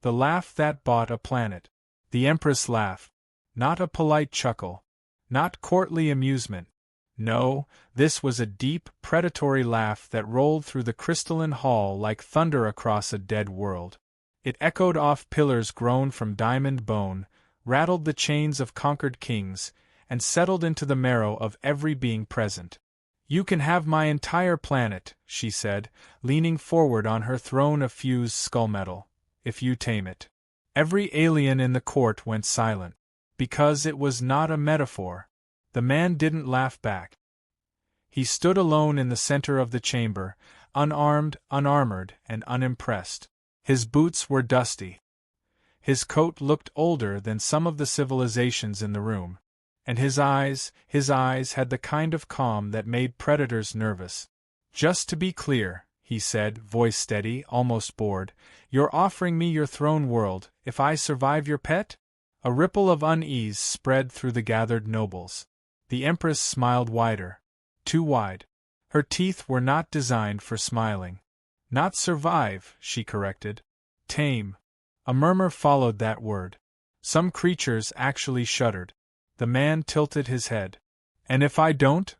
The laugh that bought a planet. The Empress laughed. Not a polite chuckle. Not courtly amusement. No, this was a deep, predatory laugh that rolled through the crystalline hall like thunder across a dead world. It echoed off pillars grown from diamond bone, rattled the chains of conquered kings, and settled into the marrow of every being present. "You can have my entire planet," she said, leaning forward on her throne of fused skull metal, "if you tame it." Every alien in the court went silent. Because it was not a metaphor. The man didn't laugh back. He stood alone in the center of the chamber, unarmed, unarmored, and unimpressed. His boots were dusty. His coat looked older than some of the civilizations in the room. And his eyes had the kind of calm that made predators nervous. "Just to be clear," he said, voice steady, almost bored, "you're offering me your throne world, if I survive your pet?" A ripple of unease spread through the gathered nobles. The Empress smiled wider. Too wide. Her teeth were not designed for smiling. "Not survive," she corrected. "Tame." A murmur followed that word. Some creatures actually shuddered. The man tilted his head. "And if I don't?"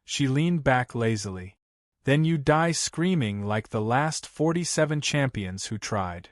She leaned back lazily. "Then you die screaming like the last 47 champions who tried."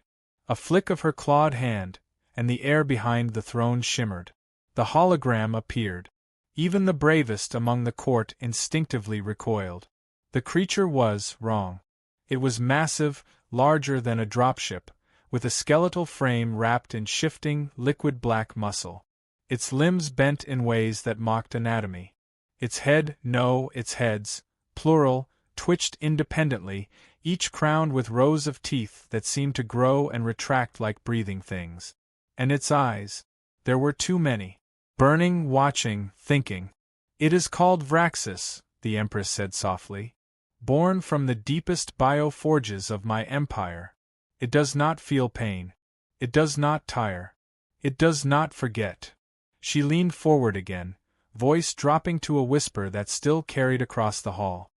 A flick of her clawed hand, and the air behind the throne shimmered. The hologram appeared. Even the bravest among the court instinctively recoiled. The creature was wrong. It was massive, larger than a dropship, with a skeletal frame wrapped in shifting, liquid black muscle. Its limbs bent in ways that mocked anatomy. Its heads, plural, twitched independently, each crowned with rows of teeth that seemed to grow and retract like breathing things. And its eyes. There were too many. Burning, watching, thinking. "It is called Vraxis," the Empress said softly. "Born from the deepest bioforges of my empire. It does not feel pain. It does not tire. It does not forget." She leaned forward again, voice dropping to a whisper that still carried across the hall.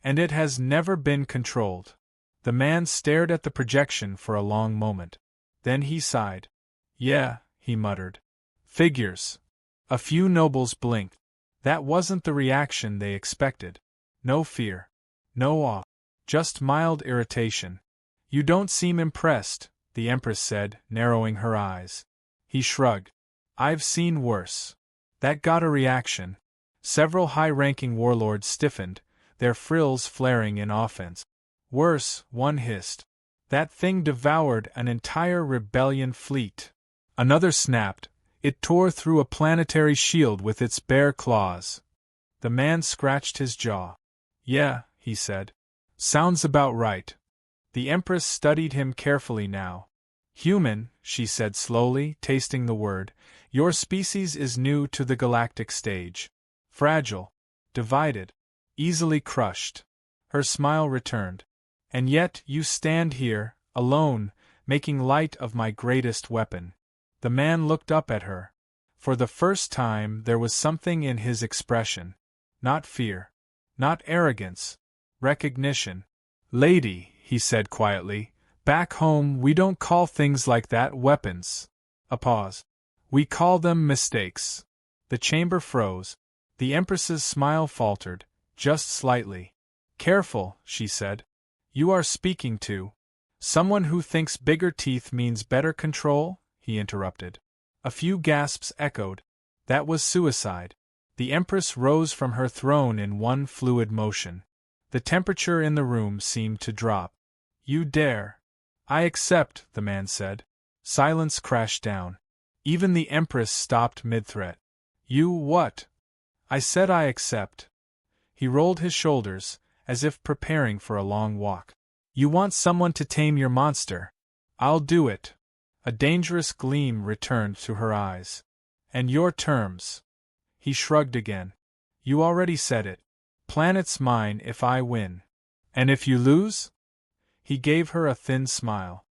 "And it has never been controlled." The man stared at the projection for a long moment. Then he sighed. "Yeah," he muttered. "Figures." A few nobles blinked. That wasn't the reaction they expected. No fear. No awe. Just mild irritation. "You don't seem impressed," the Empress said, narrowing her eyes. He shrugged. "I've seen worse." That got a reaction. Several high-ranking warlords stiffened, their frills flaring in offense. "Worse," one hissed. "That thing devoured an entire rebellion fleet." Another snapped. "It tore through a planetary shield with its bare claws." The man scratched his jaw. "Yeah," he said. "Sounds about right." The Empress studied him carefully now. "Human," she said slowly, tasting the word, "your species is new to the galactic stage. Fragile. Divided. Easily crushed." Her smile returned. "And yet you stand here, alone, making light of my greatest weapon." The man looked up at her. For the first time there was something in his expression. Not fear. Not arrogance. Recognition. "Lady," he said quietly, "back home we don't call things like that weapons." A pause. "We call them mistakes." The chamber froze. The Empress's smile faltered, just slightly. "Careful," she said. "You are speaking to someone who thinks bigger teeth means better control?" he interrupted. A few gasps echoed. That was suicide. The Empress rose from her throne in one fluid motion. The temperature in the room seemed to drop. "You dare." "I accept," the man said. Silence crashed down. Even the Empress stopped mid-threat. "You what?" "I said I accept." He rolled his shoulders, as if preparing for a long walk. "You want someone to tame your monster. I'll do it." A dangerous gleam returned to her eyes. "And your terms?" He shrugged again. "You already said it. Planet's mine if I win." "And if you lose?" He gave her a thin smile.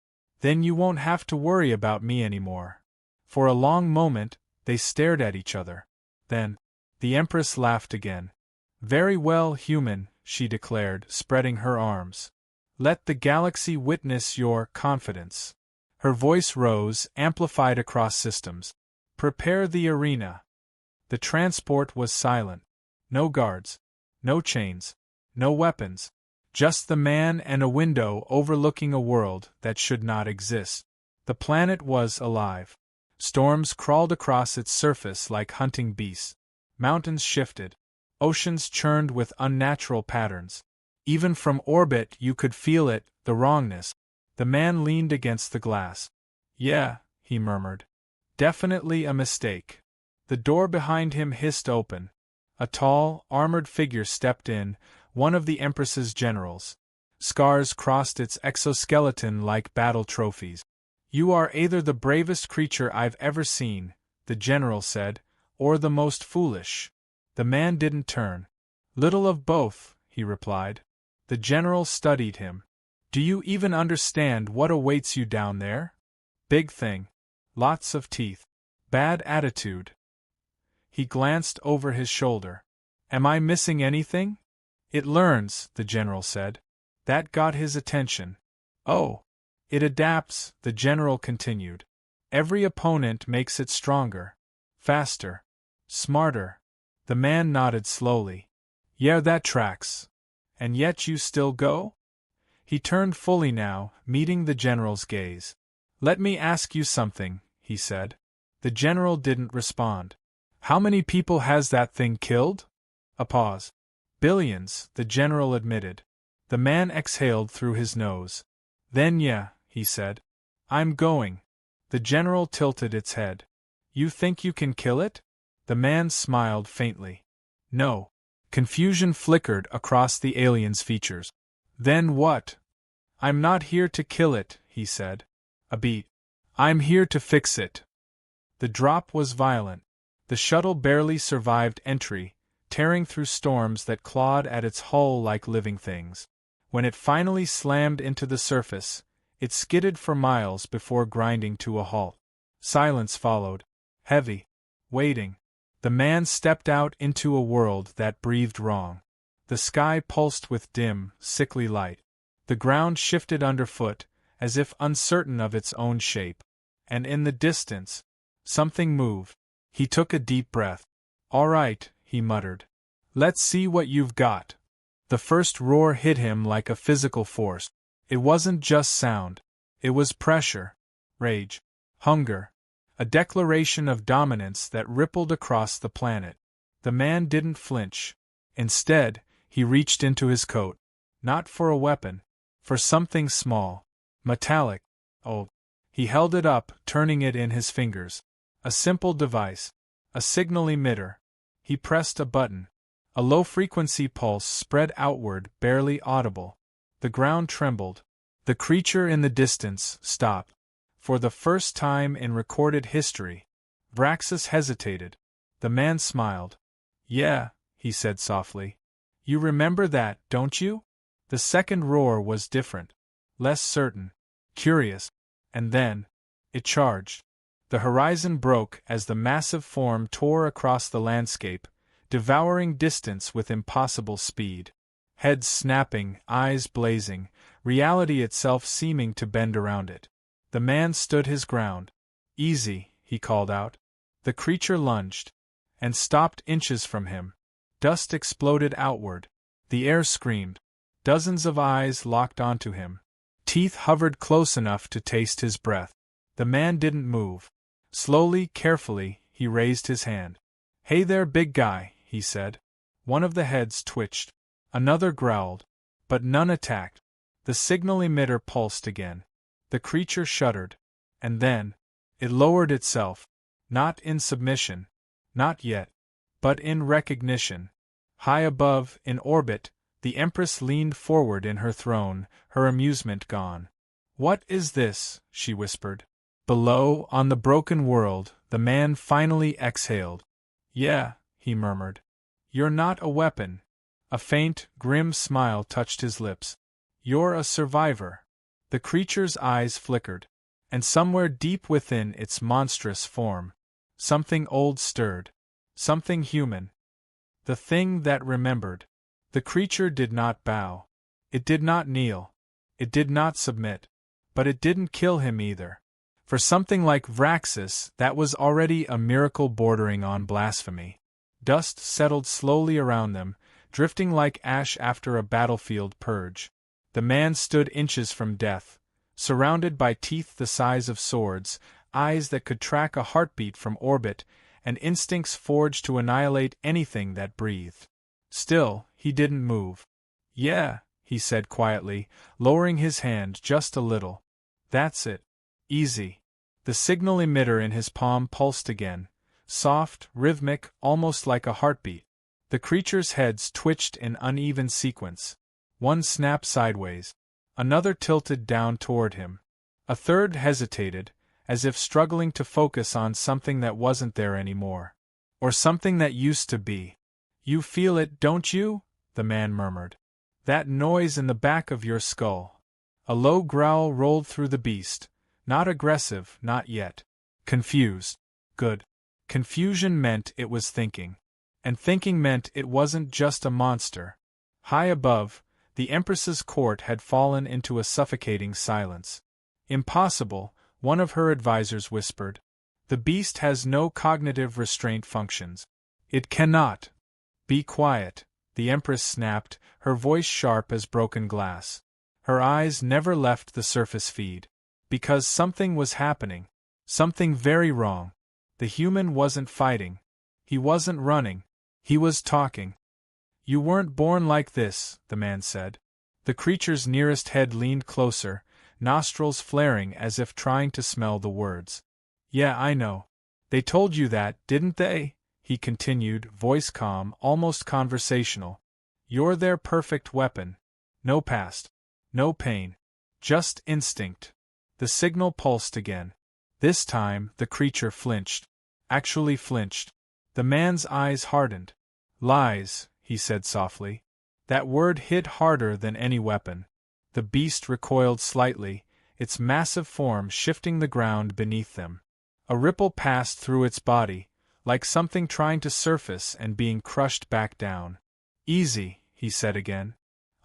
"Then you won't have to worry about me anymore." For a long moment, they stared at each other. Then, the Empress laughed again. "Very well, human," she declared, spreading her arms. "Let the galaxy witness your confidence." Her voice rose, amplified across systems. Prepare the arena. The transport was silent. No guards. No chains. No weapons. Just the man and a window overlooking a world that should not exist. The planet was alive. Storms crawled across its surface like hunting beasts. Mountains shifted. Oceans churned with unnatural patterns. Even from orbit you could feel it, the wrongness. The man leaned against the glass. Yeah, he murmured. Definitely a mistake. The door behind him hissed open. A tall, armored figure stepped in, one of the Empress's generals. Scars crossed its exoskeleton like battle trophies. You are either the bravest creature I've ever seen, the general said, or the most foolish. The man didn't turn. Little of both, he replied. The general studied him. Do you even understand what awaits you down there? Big thing. Lots of teeth. Bad attitude. He glanced over his shoulder. Am I missing anything? It learns, the general said. That got his attention. Oh. It adapts, the general continued. Every opponent makes it stronger. Faster. Smarter. The man nodded slowly. Yeah, that tracks. And yet you still go? He turned fully now, meeting the general's gaze. Let me ask you something, he said. The general didn't respond. How many people has that thing killed? A pause. Billions, the general admitted. The man exhaled through his nose. Then yeah, he said. I'm going. The general tilted its head. You think you can kill it? The man smiled faintly. No. Confusion flickered across the alien's features. Then what? I'm not here to kill it, he said. A beat. I'm here to fix it. The drop was violent. The shuttle barely survived entry, tearing through storms that clawed at its hull like living things. When it finally slammed into the surface, it skidded for miles before grinding to a halt. Silence followed. Heavy. Waiting. The man stepped out into a world that breathed wrong. The sky pulsed with dim, sickly light. The ground shifted underfoot, as if uncertain of its own shape. And in the distance, something moved. He took a deep breath. All right, he muttered. Let's see what you've got. The first roar hit him like a physical force. It wasn't just sound. It was pressure, rage, hunger, a declaration of dominance that rippled across the planet. The man didn't flinch. Instead, he reached into his coat. Not for a weapon. For something small. Metallic. Oh. He held it up, turning it in his fingers. A simple device. A signal emitter. He pressed a button. A low-frequency pulse spread outward, barely audible. The ground trembled. The creature in the distance stopped. For the first time in recorded history, Vraxus hesitated. The man smiled. Yeah, he said softly. You remember that, don't you? The second roar was different. Less certain. Curious. And then, it charged. The horizon broke as the massive form tore across the landscape, devouring distance with impossible speed. Heads snapping, eyes blazing, reality itself seeming to bend around it. The man stood his ground. Easy, he called out. The creature lunged. And stopped inches from him. Dust exploded outward. The air screamed. Dozens of eyes locked onto him. Teeth hovered close enough to taste his breath. The man didn't move. Slowly, carefully, he raised his hand. Hey there, big guy, he said. One of the heads twitched. Another growled. But none attacked. The signal emitter pulsed again. The creature shuddered. And then, it lowered itself. Not in submission. Not yet. But in recognition. High above, in orbit, the Empress leaned forward in her throne, her amusement gone. What is this? She whispered. Below, on the broken world, the man finally exhaled. Yeah, he murmured. You're not a weapon. A faint, grim smile touched his lips. You're a survivor. The creature's eyes flickered. And somewhere deep within its monstrous form, something old stirred. Something human. The thing that remembered. The creature did not bow. It did not kneel. It did not submit. But it didn't kill him either. For something like Vraxis, that was already a miracle bordering on blasphemy. Dust settled slowly around them, drifting like ash after a battlefield purge. The man stood inches from death, surrounded by teeth the size of swords, eyes that could track a heartbeat from orbit, and instincts forged to annihilate anything that breathed. Still, he didn't move. "Yeah," he said quietly, lowering his hand just a little. "That's it. Easy." The signal emitter in his palm pulsed again, soft, rhythmic, almost like a heartbeat. The creature's heads twitched in uneven sequence. One snapped sideways. Another tilted down toward him. A third hesitated, as if struggling to focus on something that wasn't there anymore. Or something that used to be. "You feel it, don't you?" the man murmured. "That noise in the back of your skull." A low growl rolled through the beast. Not aggressive, not yet. Confused. Good. Confusion meant it was thinking. And thinking meant it wasn't just a monster. High above, the Empress's court had fallen into a suffocating silence. "Impossible," one of her advisors whispered. "The beast has no cognitive restraint functions. It cannot." "Be quiet," the Empress snapped, her voice sharp as broken glass. Her eyes never left the surface feed. Because something was happening. Something very wrong. The human wasn't fighting. He wasn't running. He was talking. "You weren't born like this," the man said. The creature's nearest head leaned closer, nostrils flaring as if trying to smell the words. "Yeah, I know. They told you that, didn't they?" he continued, voice calm, almost conversational. "You're their perfect weapon. No past. No pain. Just instinct." The signal pulsed again. This time, the creature flinched. Actually flinched. The man's eyes hardened. "Lies," he said softly. That word hit harder than any weapon. The beast recoiled slightly, its massive form shifting the ground beneath them. A ripple passed through its body, like something trying to surface and being crushed back down. "Easy," he said again.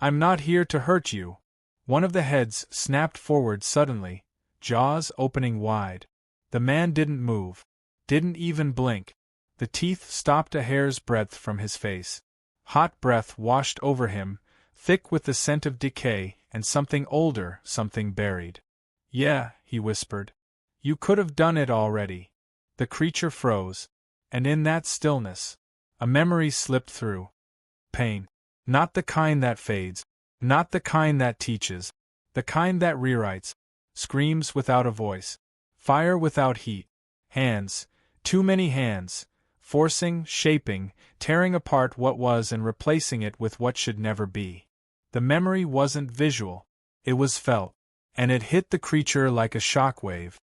"I'm not here to hurt you." One of the heads snapped forward suddenly, jaws opening wide. The man didn't move. Didn't even blink. The teeth stopped a hair's breadth from his face. Hot breath washed over him, thick with the scent of decay and something older, something buried. "Yeah," he whispered. "You could have done it already." The creature froze. And in that stillness, a memory slipped through. Pain. Not the kind that fades. Not the kind that teaches. The kind that rewrites. Screams without a voice. Fire without heat. Hands. Too many hands. Forcing, shaping, tearing apart what was and replacing it with what should never be. The memory wasn't visual. It was felt. And it hit the creature like a shockwave.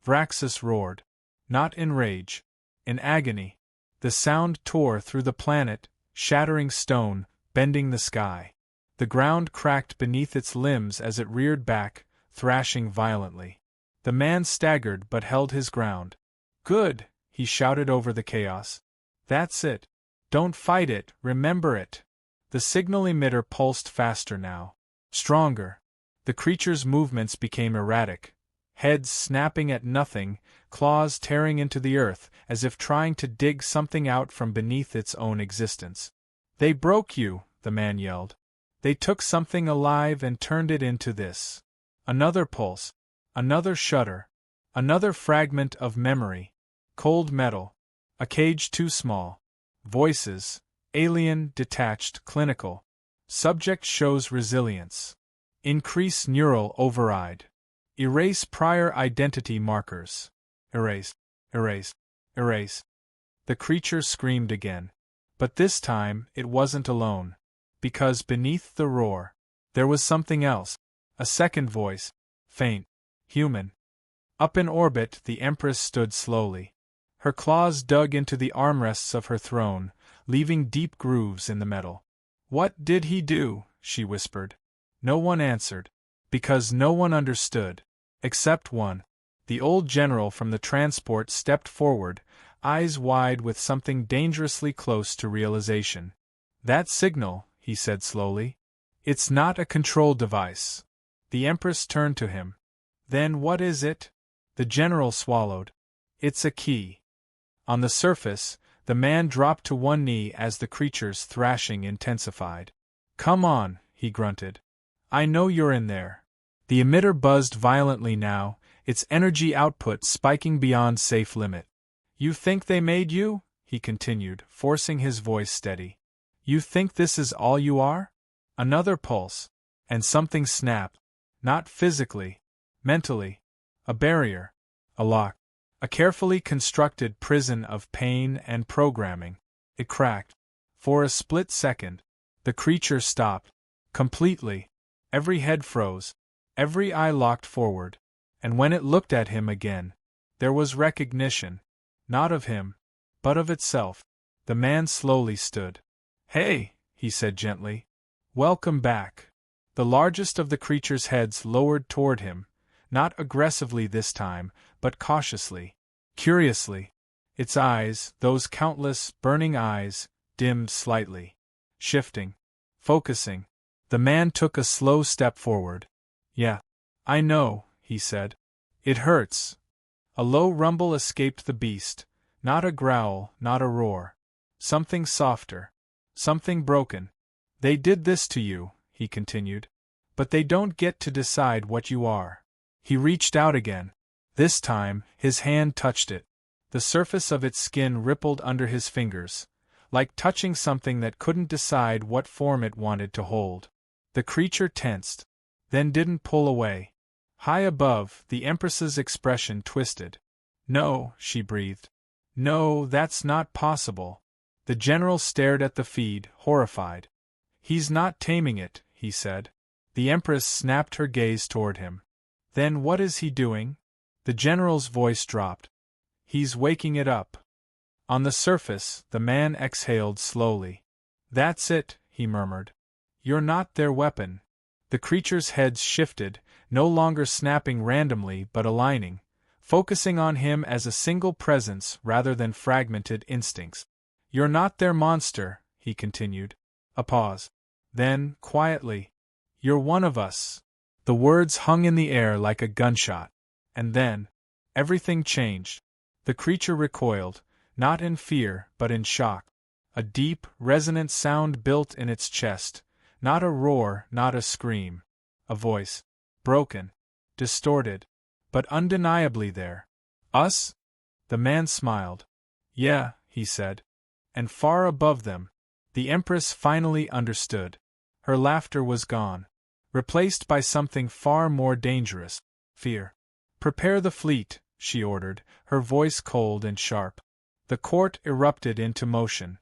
Vraxis roared. Not in rage. In agony. The sound tore through the planet, shattering stone, bending the sky. The ground cracked beneath its limbs as it reared back, thrashing violently. The man staggered but held his ground. "Good," he shouted over the chaos. "That's it. Don't fight it, remember it." The signal emitter pulsed faster now. Stronger. The creature's movements became erratic. Heads snapping at nothing, claws tearing into the earth, as if trying to dig something out from beneath its own existence. "They broke you," the man yelled. "They took something alive and turned it into this." Another pulse. Another shudder. Another fragment of memory. Cold metal. A cage too small. Voices. Alien, detached, clinical. Subject shows resilience. Increase neural override. Erase prior identity markers. Erase. Erase. Erase. The creature screamed again. But this time, it wasn't alone. Because beneath the roar, there was something else. A second voice. Faint. Human. Up in orbit, the Empress stood slowly. Her claws dug into the armrests of her throne, leaving deep grooves in the metal. "What did he do?" she whispered. No one answered. Because no one understood. Except one. The old general from the transport stepped forward, eyes wide with something dangerously close to realization. "That signal," he said slowly. "It's not a control device." The Empress turned to him. "Then what is it?" The general swallowed. It's a key. On the surface, the man dropped to one knee as the creature's thrashing intensified. Come on, he grunted. I know you're in there. The emitter buzzed violently now, its energy output spiking beyond safe limit. You think they made you? He continued, forcing his voice steady. You think this is all you are? Another pulse. And something snapped. Not physically. Mentally. A barrier. A lock. A carefully constructed prison of pain and programming. It cracked. For a split second, the creature stopped. Completely. Every head froze. Every eye locked forward. And when it looked at him again, there was recognition. Not of him, but of itself. The man slowly stood. Hey, he said gently. Welcome back. The largest of the creature's heads lowered toward him, not aggressively this time, but cautiously, curiously. Its eyes, those countless, burning eyes, dimmed slightly. Shifting. Focusing. The man took a slow step forward. Yeah. I know, he said. It hurts. A low rumble escaped the beast, not a growl, not a roar. Something softer. Something broken. They did this to you, he continued. But they don't get to decide what you are. He reached out again. This time, his hand touched it. The surface of its skin rippled under his fingers, like touching something that couldn't decide what form it wanted to hold. The creature tensed, then didn't pull away. High above, the Empress's expression twisted. No, she breathed. No, that's not possible. The general stared at the feed, horrified. He's not taming it, he said. The Empress snapped her gaze toward him. Then what is he doing? The general's voice dropped. He's waking it up. On the surface, the man exhaled slowly. That's it, he murmured. You're not their weapon. The creature's heads shifted, no longer snapping randomly but aligning, focusing on him as a single presence rather than fragmented instincts. You're not their monster, he continued. A pause. Then, quietly, you're one of us. The words hung in the air like a gunshot. And then, everything changed. The creature recoiled, not in fear but in shock. A deep, resonant sound built in its chest, not a roar, not a scream. A voice. Broken. Distorted. But undeniably there. Us? The man smiled. Yeah, he said. And far above them, the Empress finally understood. Her laughter was gone, replaced by something far more dangerous. Fear. Prepare the fleet, she ordered, her voice cold and sharp. The court erupted into motion.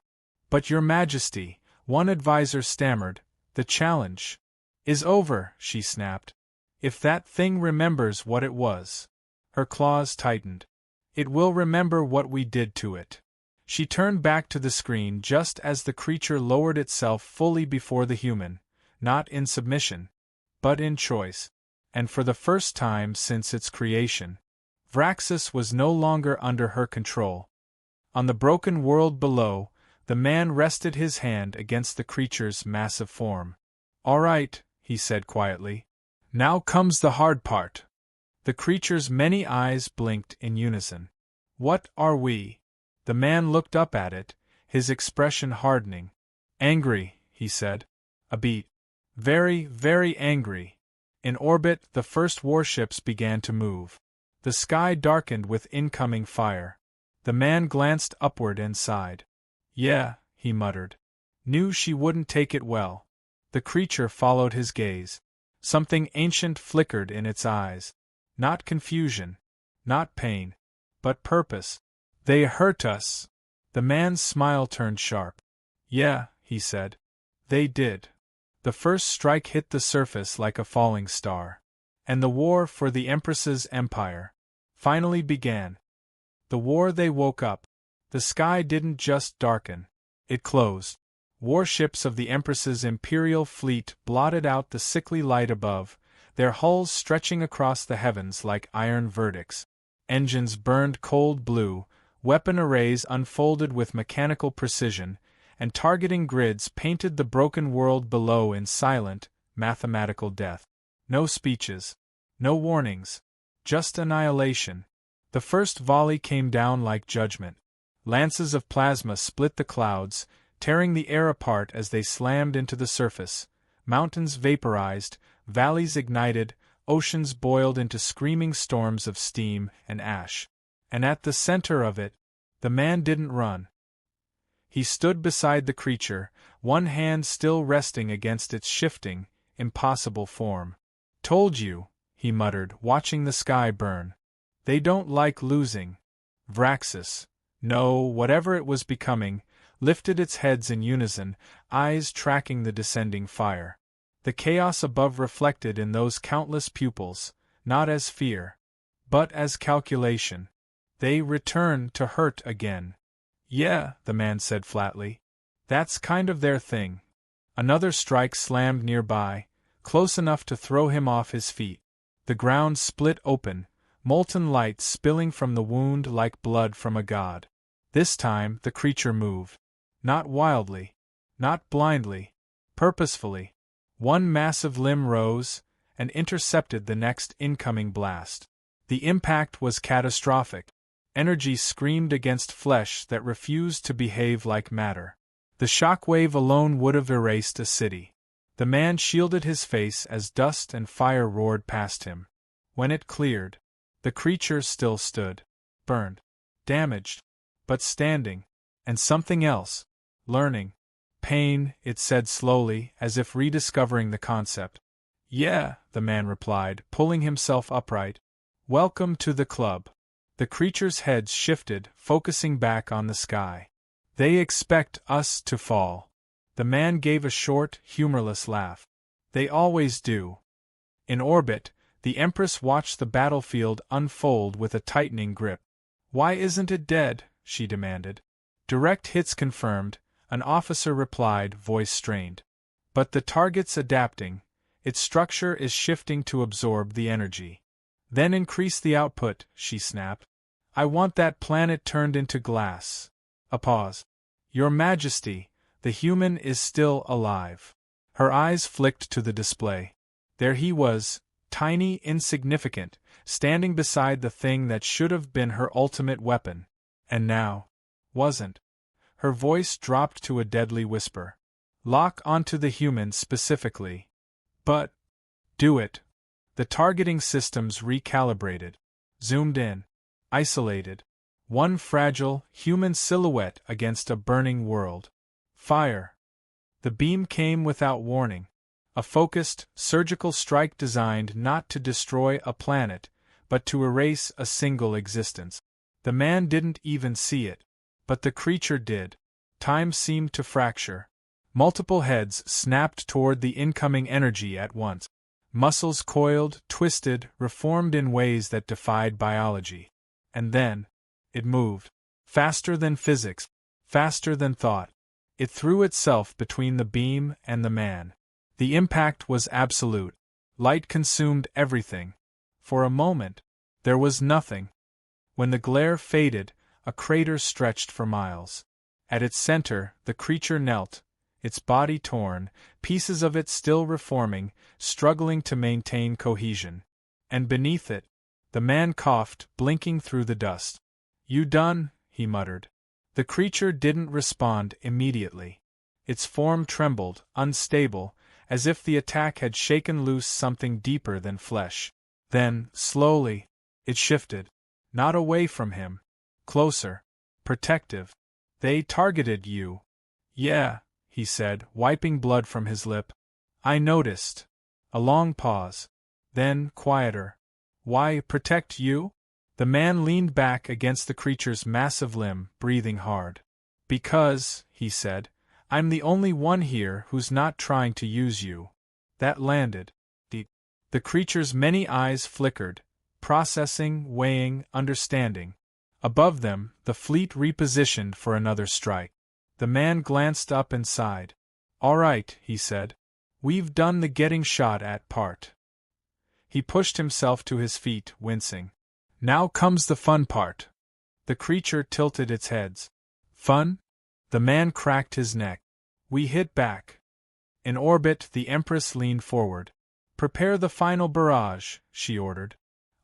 But your majesty, one advisor stammered, the challenge is over, she snapped. If that thing remembers what it was. Her claws tightened. It will remember what we did to it. She turned back to the screen just as the creature lowered itself fully before the human, not in submission, but in choice. And for the first time since its creation, Vraxis was no longer under her control. On the broken world below, the man rested his hand against the creature's massive form. All right, he said quietly. Now comes the hard part. The creature's many eyes blinked in unison. What are we? The man looked up at it, his expression hardening. Angry, he said. A beat. Very, very angry. In orbit, the first warships began to move. The sky darkened with incoming fire. The man glanced upward and sighed. Yeah, he muttered. Knew she wouldn't take it well. The creature followed his gaze. Something ancient flickered in its eyes. Not confusion. Not pain. But purpose. They hurt us. The man's smile turned sharp. Yeah, he said. They did. The first strike hit the surface like a falling star. And the war for the Empress's empire finally began. The war they woke up. The sky didn't just darken. It closed. Warships of the Empress's imperial fleet blotted out the sickly light above, their hulls stretching across the heavens like iron verdicts. Engines burned cold blue, weapon arrays unfolded with mechanical precision, and targeting grids painted the broken world below in silent, mathematical death. No speeches. No warnings. Just annihilation. The first volley came down like judgment. Lances of plasma split the clouds, tearing the air apart as they slammed into the surface. Mountains vaporized, valleys ignited, oceans boiled into screaming storms of steam and ash. And at the center of it, the man didn't run. He stood beside the creature, one hand still resting against its shifting, impossible form. "Told you," he muttered, watching the sky burn. "They don't like losing." Vraxis, no, whatever it was becoming, lifted its heads in unison, eyes tracking the descending fire. The chaos above reflected in those countless pupils, not as fear, but as calculation. They returned to hurt again. "Yeah," the man said flatly. "That's kind of their thing." Another strike slammed nearby, close enough to throw him off his feet. The ground split open, molten light spilling from the wound like blood from a god. This time the creature moved. Not wildly, not blindly, purposefully. One massive limb rose and intercepted the next incoming blast. The impact was catastrophic. Energy screamed against flesh that refused to behave like matter. The shockwave alone would have erased a city. The man shielded his face as dust and fire roared past him. When it cleared, the creature still stood. Burned. Damaged. But standing. And something else. Learning. "Pain," it said slowly, as if rediscovering the concept. "Yeah," the man replied, pulling himself upright. "Welcome to the club." The creature's head shifted, focusing back on the sky. "They expect us to fall." The man gave a short, humorless laugh. "They always do." In orbit, the Empress watched the battlefield unfold with a tightening grip. "Why isn't it dead?" she demanded. "Direct hits confirmed," an officer replied, voice strained. "But the target's adapting. Its structure is shifting to absorb the energy." "Then increase the output," she snapped. "I want that planet turned into glass." A pause. "Your Majesty, the human is still alive." Her eyes flicked to the display. There he was, tiny, insignificant, standing beside the thing that should have been her ultimate weapon. And now, wasn't. Her voice dropped to a deadly whisper. "Lock onto the human specifically." "But..." "Do it." The targeting systems recalibrated. Zoomed in. Isolated. One fragile, human silhouette against a burning world. Fire. The beam came without warning. A focused, surgical strike designed not to destroy a planet, but to erase a single existence. The man didn't even see it. But the creature did. Time seemed to fracture. Multiple heads snapped toward the incoming energy at once. Muscles coiled, twisted, reformed in ways that defied biology. And then, it moved. Faster than physics. Faster than thought. It threw itself between the beam and the man. The impact was absolute. Light consumed everything. For a moment, there was nothing. When the glare faded, a crater stretched for miles. At its center, the creature knelt, its body torn, pieces of it still reforming, struggling to maintain cohesion. And beneath it, the man coughed, blinking through the dust. "You done?" he muttered. The creature didn't respond immediately. Its form trembled, unstable, as if the attack had shaken loose something deeper than flesh. Then, slowly, it shifted. Not away from him. Closer. Protective. "They targeted you." "Yeah," he said, wiping blood from his lip. "I noticed." A long pause. Then, quieter. "Why protect you?" The man leaned back against the creature's massive limb, breathing hard. "Because," he said, "I'm the only one here who's not trying to use you." That landed. Deep. The creature's many eyes flickered, processing, weighing, understanding. Above them, the fleet repositioned for another strike. The man glanced up and sighed. "All right," he said. "We've done the getting shot at part." He pushed himself to his feet, wincing. "Now comes the fun part." The creature tilted its heads. "Fun?" The man cracked his neck. "We hit back." In orbit, the Empress leaned forward. "Prepare the final barrage," she ordered.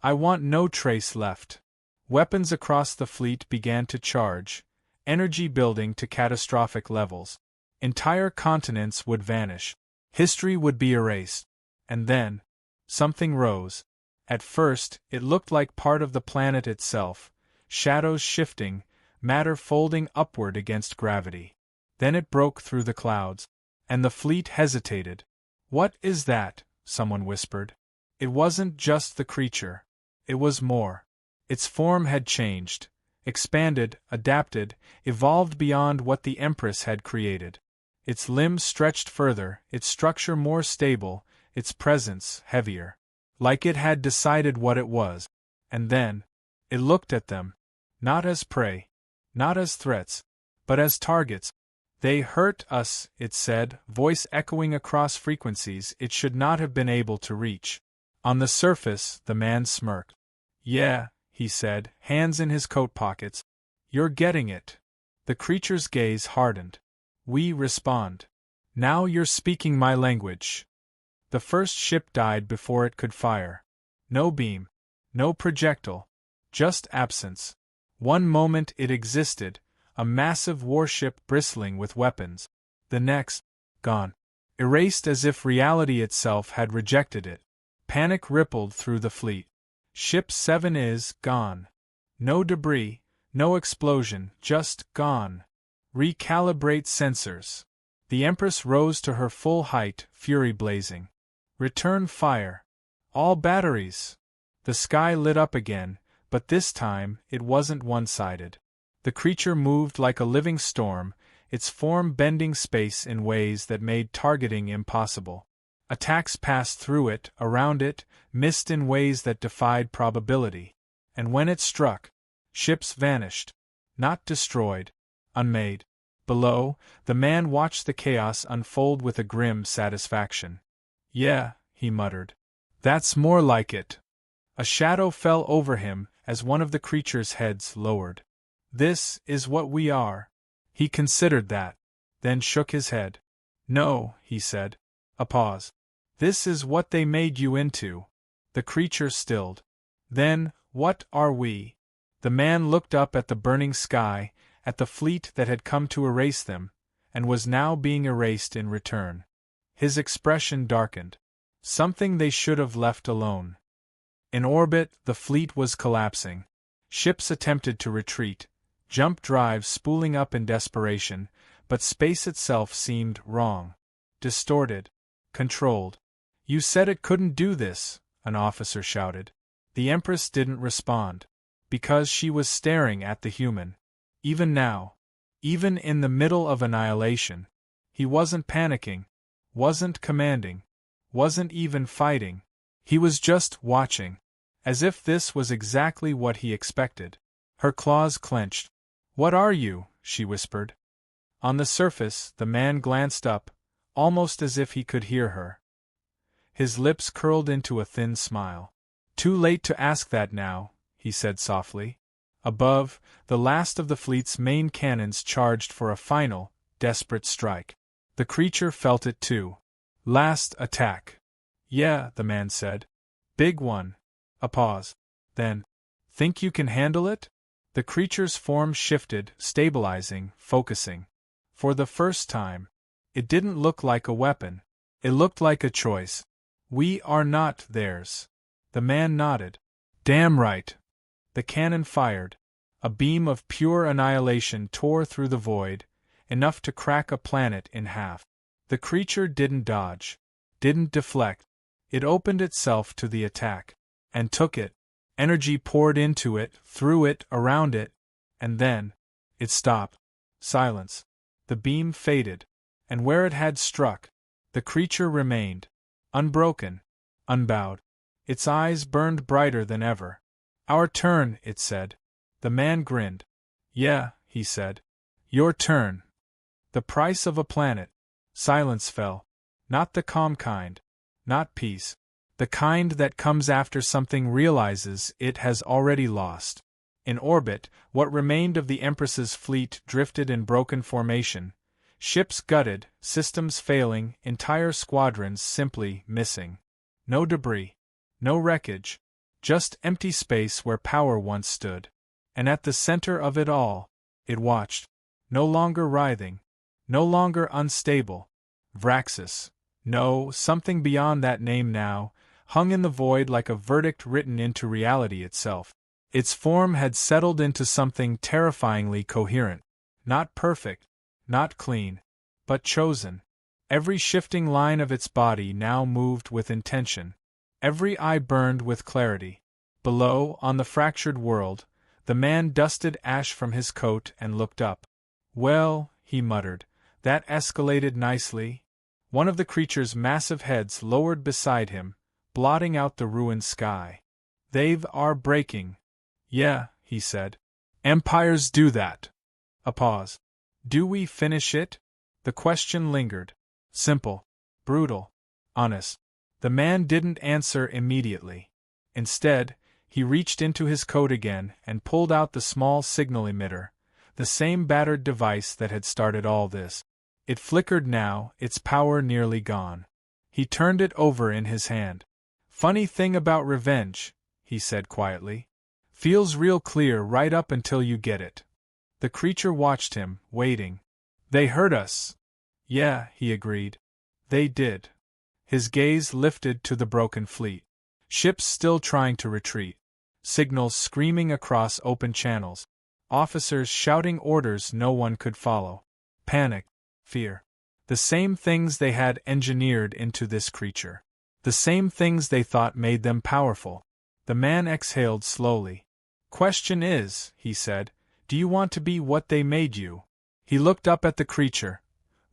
I want no trace left. Weapons across the fleet began to charge, energy building to catastrophic levels. Entire continents would vanish. History would be erased. And then, something rose. At first, it looked like part of the planet itself, shadows shifting, matter folding upward against gravity. Then it broke through the clouds, and the fleet hesitated. "What is that?" someone whispered. It wasn't just the creature. It was more. Its form had changed, expanded, adapted, evolved beyond what the Empress had created. Its limbs stretched further, its structure more stable, its presence heavier. Like it had decided what it was. And then, it looked at them. Not as prey. Not as threats. But as targets. "They hurt us," it said, voice echoing across frequencies it should not have been able to reach. On the surface, the man smirked. "Yeah," he said, hands in his coat pockets. "You're getting it." The creature's gaze hardened. "We respond. Now you're speaking my language." The first ship died before it could fire. No beam. No projectile. Just absence. One moment it existed, a massive warship bristling with weapons. The next, gone. Erased as if reality itself had rejected it. Panic rippled through the fleet. Ship 7 is gone. No debris, no explosion, just gone. Recalibrate sensors. The Empress rose to her full height, fury blazing. Return fire. All batteries. The sky lit up again, but this time it wasn't one-sided. The creature moved like a living storm, its form bending space in ways that made targeting impossible. Attacks passed through it, around it, missed in ways that defied probability. And when it struck, ships vanished. Not destroyed. Unmade. Below, the man watched the chaos unfold with a grim satisfaction. "Yeah," he muttered. "That's more like it." A shadow fell over him as one of the creature's heads lowered. "This is what we are." He considered that, then shook his head. "No," he said. A pause. "This is what they made you into." The creature stilled. "Then, what are we?" The man looked up at the burning sky, at the fleet that had come to erase them, and was now being erased in return. His expression darkened. Something they should have left alone. In orbit, the fleet was collapsing. Ships attempted to retreat, jump drives spooling up in desperation, but space itself seemed wrong. Distorted. Controlled. "You said it couldn't do this," an officer shouted. The Empress didn't respond. Because she was staring at the human. Even now. Even in the middle of annihilation. He wasn't panicking. Wasn't commanding. Wasn't even fighting. He was just watching. As if this was exactly what he expected. Her claws clenched. "What are you?" she whispered. On the surface, the man glanced up, almost as if he could hear her. His lips curled into a thin smile. "Too late to ask that now," he said softly. Above, the last of the fleet's main cannons charged for a final, desperate strike. The creature felt it too. "Last attack." "Yeah," the man said. "Big one." A pause. Then, "Think you can handle it?" The creature's form shifted, stabilizing, focusing. For the first time, it didn't look like a weapon. It looked like a choice. "We are not theirs." The man nodded. "Damn right." The cannon fired. A beam of pure annihilation tore through the void, enough to crack a planet in half. The creature didn't dodge. Didn't deflect. It opened itself to the attack. And took it. Energy poured into it, through it, around it. And then, it stopped. Silence. The beam faded. And where it had struck, the creature remained. Unbroken. Unbowed. Its eyes burned brighter than ever. "Our turn," it said. The man grinned. "Yeah," he said. "Your turn." The price of a planet. Silence fell. Not the calm kind. Not peace. The kind that comes after something realizes it has already lost. In orbit, what remained of the Empress's fleet drifted in broken formation. Ships gutted, systems failing, entire squadrons simply missing. No debris. No wreckage. Just empty space where power once stood. And at the center of it all, it watched. No longer writhing. No longer unstable. Vraxis. No, something beyond that name now, hung in the void like a verdict written into reality itself. Its form had settled into something terrifyingly coherent. Not perfect, not clean, but chosen. Every shifting line of its body now moved with intention. Every eye burned with clarity. Below, on the fractured world, the man dusted ash from his coat and looked up. Well, he muttered, that escalated nicely. One of the creature's massive heads lowered beside him, blotting out the ruined sky. They are breaking. Yeah, he said. Empires do that. A pause. Do we finish it? The question lingered. Simple. Brutal. Honest. The man didn't answer immediately. Instead, he reached into his coat again and pulled out the small signal emitter, the same battered device that had started all this. It flickered now, its power nearly gone. He turned it over in his hand. Funny thing about revenge, he said quietly. Feels real clear right up until you get it. The creature watched him, waiting. They hurt us. Yeah, he agreed. They did. His gaze lifted to the broken fleet. Ships still trying to retreat. Signals screaming across open channels. Officers shouting orders no one could follow. Panic. Fear. The same things they had engineered into this creature. The same things they thought made them powerful. The man exhaled slowly. Question is, he said, do you want to be what they made you? He looked up at the creature.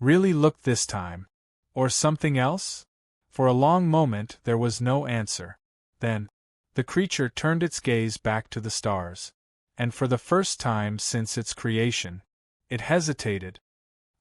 Really looked this time. Or something else? For a long moment there was no answer. Then, the creature turned its gaze back to the stars. And for the first time since its creation, it hesitated.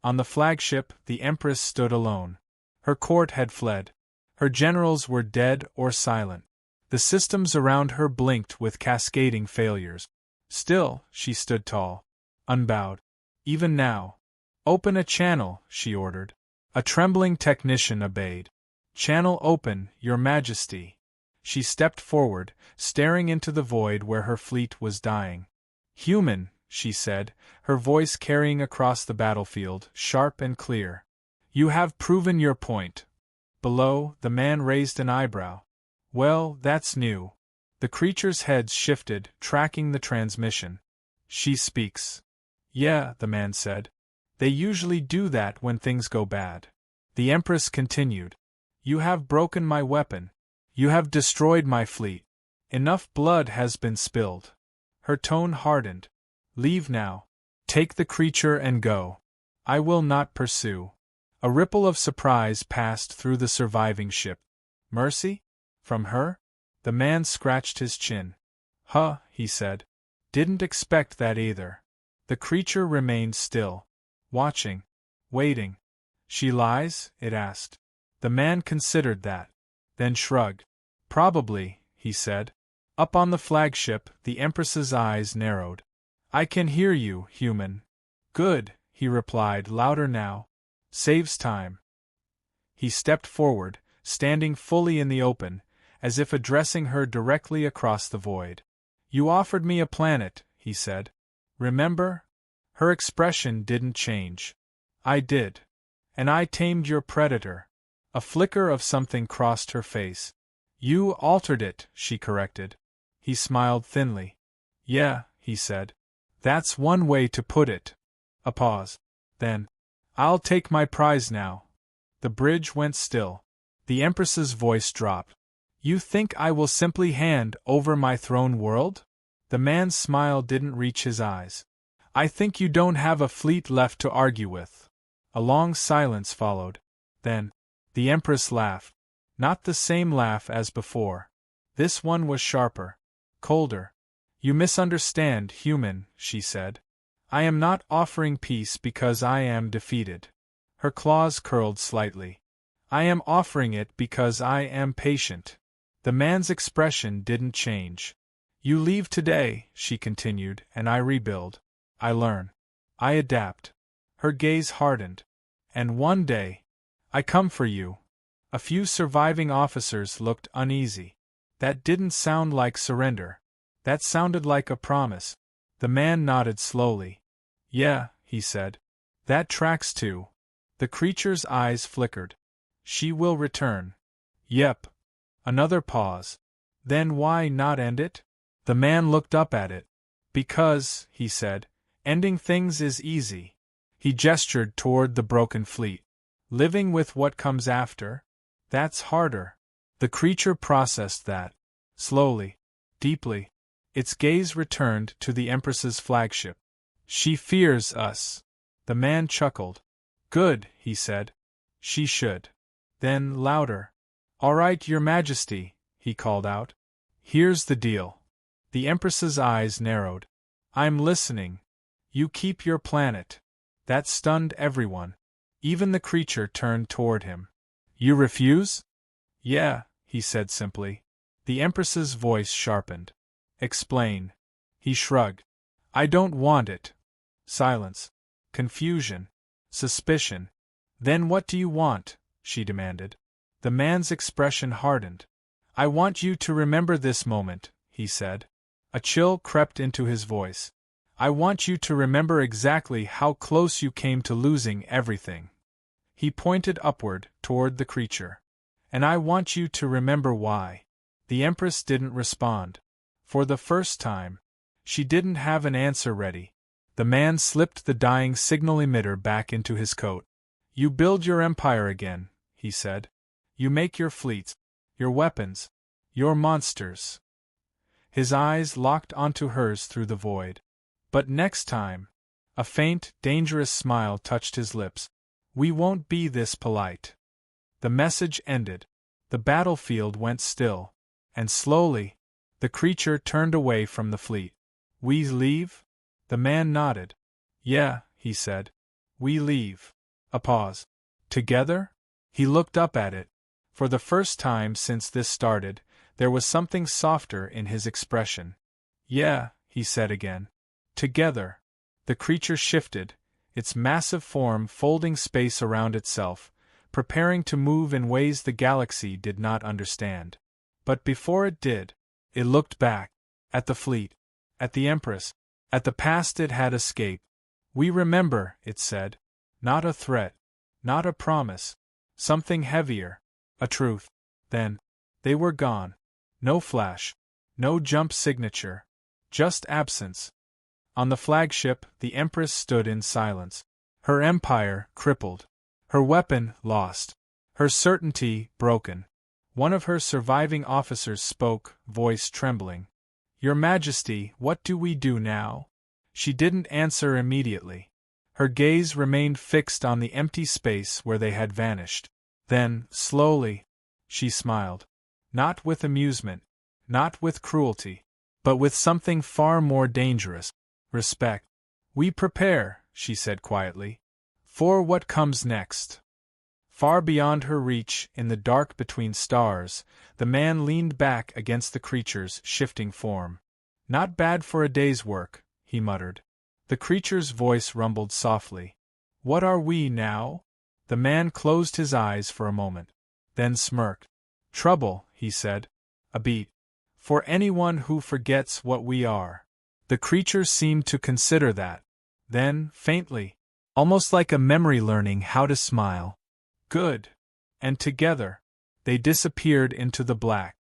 On the flagship, the Empress stood alone. Her court had fled. Her generals were dead or silent. The systems around her blinked with cascading failures. Still, she stood tall, unbowed. Even now. Open a channel, she ordered. A trembling technician obeyed. Channel open, Your Majesty. She stepped forward, staring into the void where her fleet was dying. Human, she said, her voice carrying across the battlefield, sharp and clear. You have proven your point. Below, the man raised an eyebrow. Well, that's new. The creature's head shifted, tracking the transmission. She speaks. Yeah, the man said. They usually do that when things go bad. The Empress continued. You have broken my weapon. You have destroyed my fleet. Enough blood has been spilled. Her tone hardened. Leave now. Take the creature and go. I will not pursue. A ripple of surprise passed through the surviving ship. Mercy? From her? The man scratched his chin. Huh, he said. Didn't expect that either. The creature remained still. Watching. Waiting. She lies? It asked. The man considered that. Then shrugged. Probably, he said. Up on the flagship, the Empress's eyes narrowed. I can hear you, human. Good, he replied, louder now. Saves time. He stepped forward, standing fully in the open, as if addressing her directly across the void. You offered me a planet, he said. Remember? Her expression didn't change. I did. And I tamed your predator. A flicker of something crossed her face. You altered it, she corrected. He smiled thinly. Yeah, he said. That's one way to put it. A pause. Then, I'll take my prize now. The bridge went still. The Empress's voice dropped. You think I will simply hand over my throne world? The man's smile didn't reach his eyes. I think you don't have a fleet left to argue with. A long silence followed. Then, the Empress laughed. Not the same laugh as before. This one was sharper. Colder. You misunderstand, human, she said. I am not offering peace because I am defeated. Her claws curled slightly. I am offering it because I am patient. The man's expression didn't change. You leave today, she continued, and I rebuild. I learn. I adapt. Her gaze hardened. And one day, I come for you. A few surviving officers looked uneasy. That didn't sound like surrender. That sounded like a promise. The man nodded slowly. Yeah, he said. That tracks too. The creature's eyes flickered. She will return. Yep. Another pause. Then why not end it? The man looked up at it. Because, he said, ending things is easy. He gestured toward the broken fleet. Living with what comes after? That's harder. The creature processed that. Slowly. Deeply. Its gaze returned to the Empress's flagship. She fears us. The man chuckled. Good, he said. She should. Then, louder. All right, Your Majesty, he called out. Here's the deal. The Empress's eyes narrowed. I'm listening. You keep your planet. That stunned everyone. Even the creature turned toward him. You refuse? Yeah, he said simply. The Empress's voice sharpened. Explain. He shrugged. I don't want it. Silence. Confusion. Suspicion. Then what do you want? She demanded. The man's expression hardened. I want you to remember this moment, he said. A chill crept into his voice. I want you to remember exactly how close you came to losing everything. He pointed upward, toward the creature. And I want you to remember why. The Empress didn't respond. For the first time, she didn't have an answer ready. The man slipped the dying signal emitter back into his coat. You build your empire again, he said. You make your fleets, your weapons, your monsters. His eyes locked onto hers through the void. But next time, a faint, dangerous smile touched his lips. We won't be this polite. The message ended. The battlefield went still. And slowly, the creature turned away from the fleet. We leave? The man nodded. Yeah, he said. We leave. A pause. Together? He looked up at it. For the first time since this started, there was something softer in his expression. Yeah, he said again. Together. The creature shifted, its massive form folding space around itself, preparing to move in ways the galaxy did not understand. But before it did, it looked back, at the fleet, at the Empress, at the past it had escaped. We remember, it said. Not a threat, not a promise, something heavier, a truth. Then, they were gone. No flash, no jump signature, just absence. On the flagship, the Empress stood in silence. Her empire crippled. Her weapon lost. Her certainty broken. One of her surviving officers spoke, voice trembling. Your Majesty, what do we do now? She didn't answer immediately. Her gaze remained fixed on the empty space where they had vanished. Then, slowly, she smiled. Not with amusement, not with cruelty, but with something far more dangerous. Respect. We prepare, she said quietly, for what comes next. Far beyond her reach, in the dark between stars, the man leaned back against the creature's shifting form. Not bad for a day's work, he muttered. The creature's voice rumbled softly. What are we now? The man closed his eyes for a moment, then smirked. Trouble, he said. A beat. For anyone who forgets what we are. The creature seemed to consider that. Then, faintly, almost like a memory learning how to smile. Good. And together, they disappeared into the black.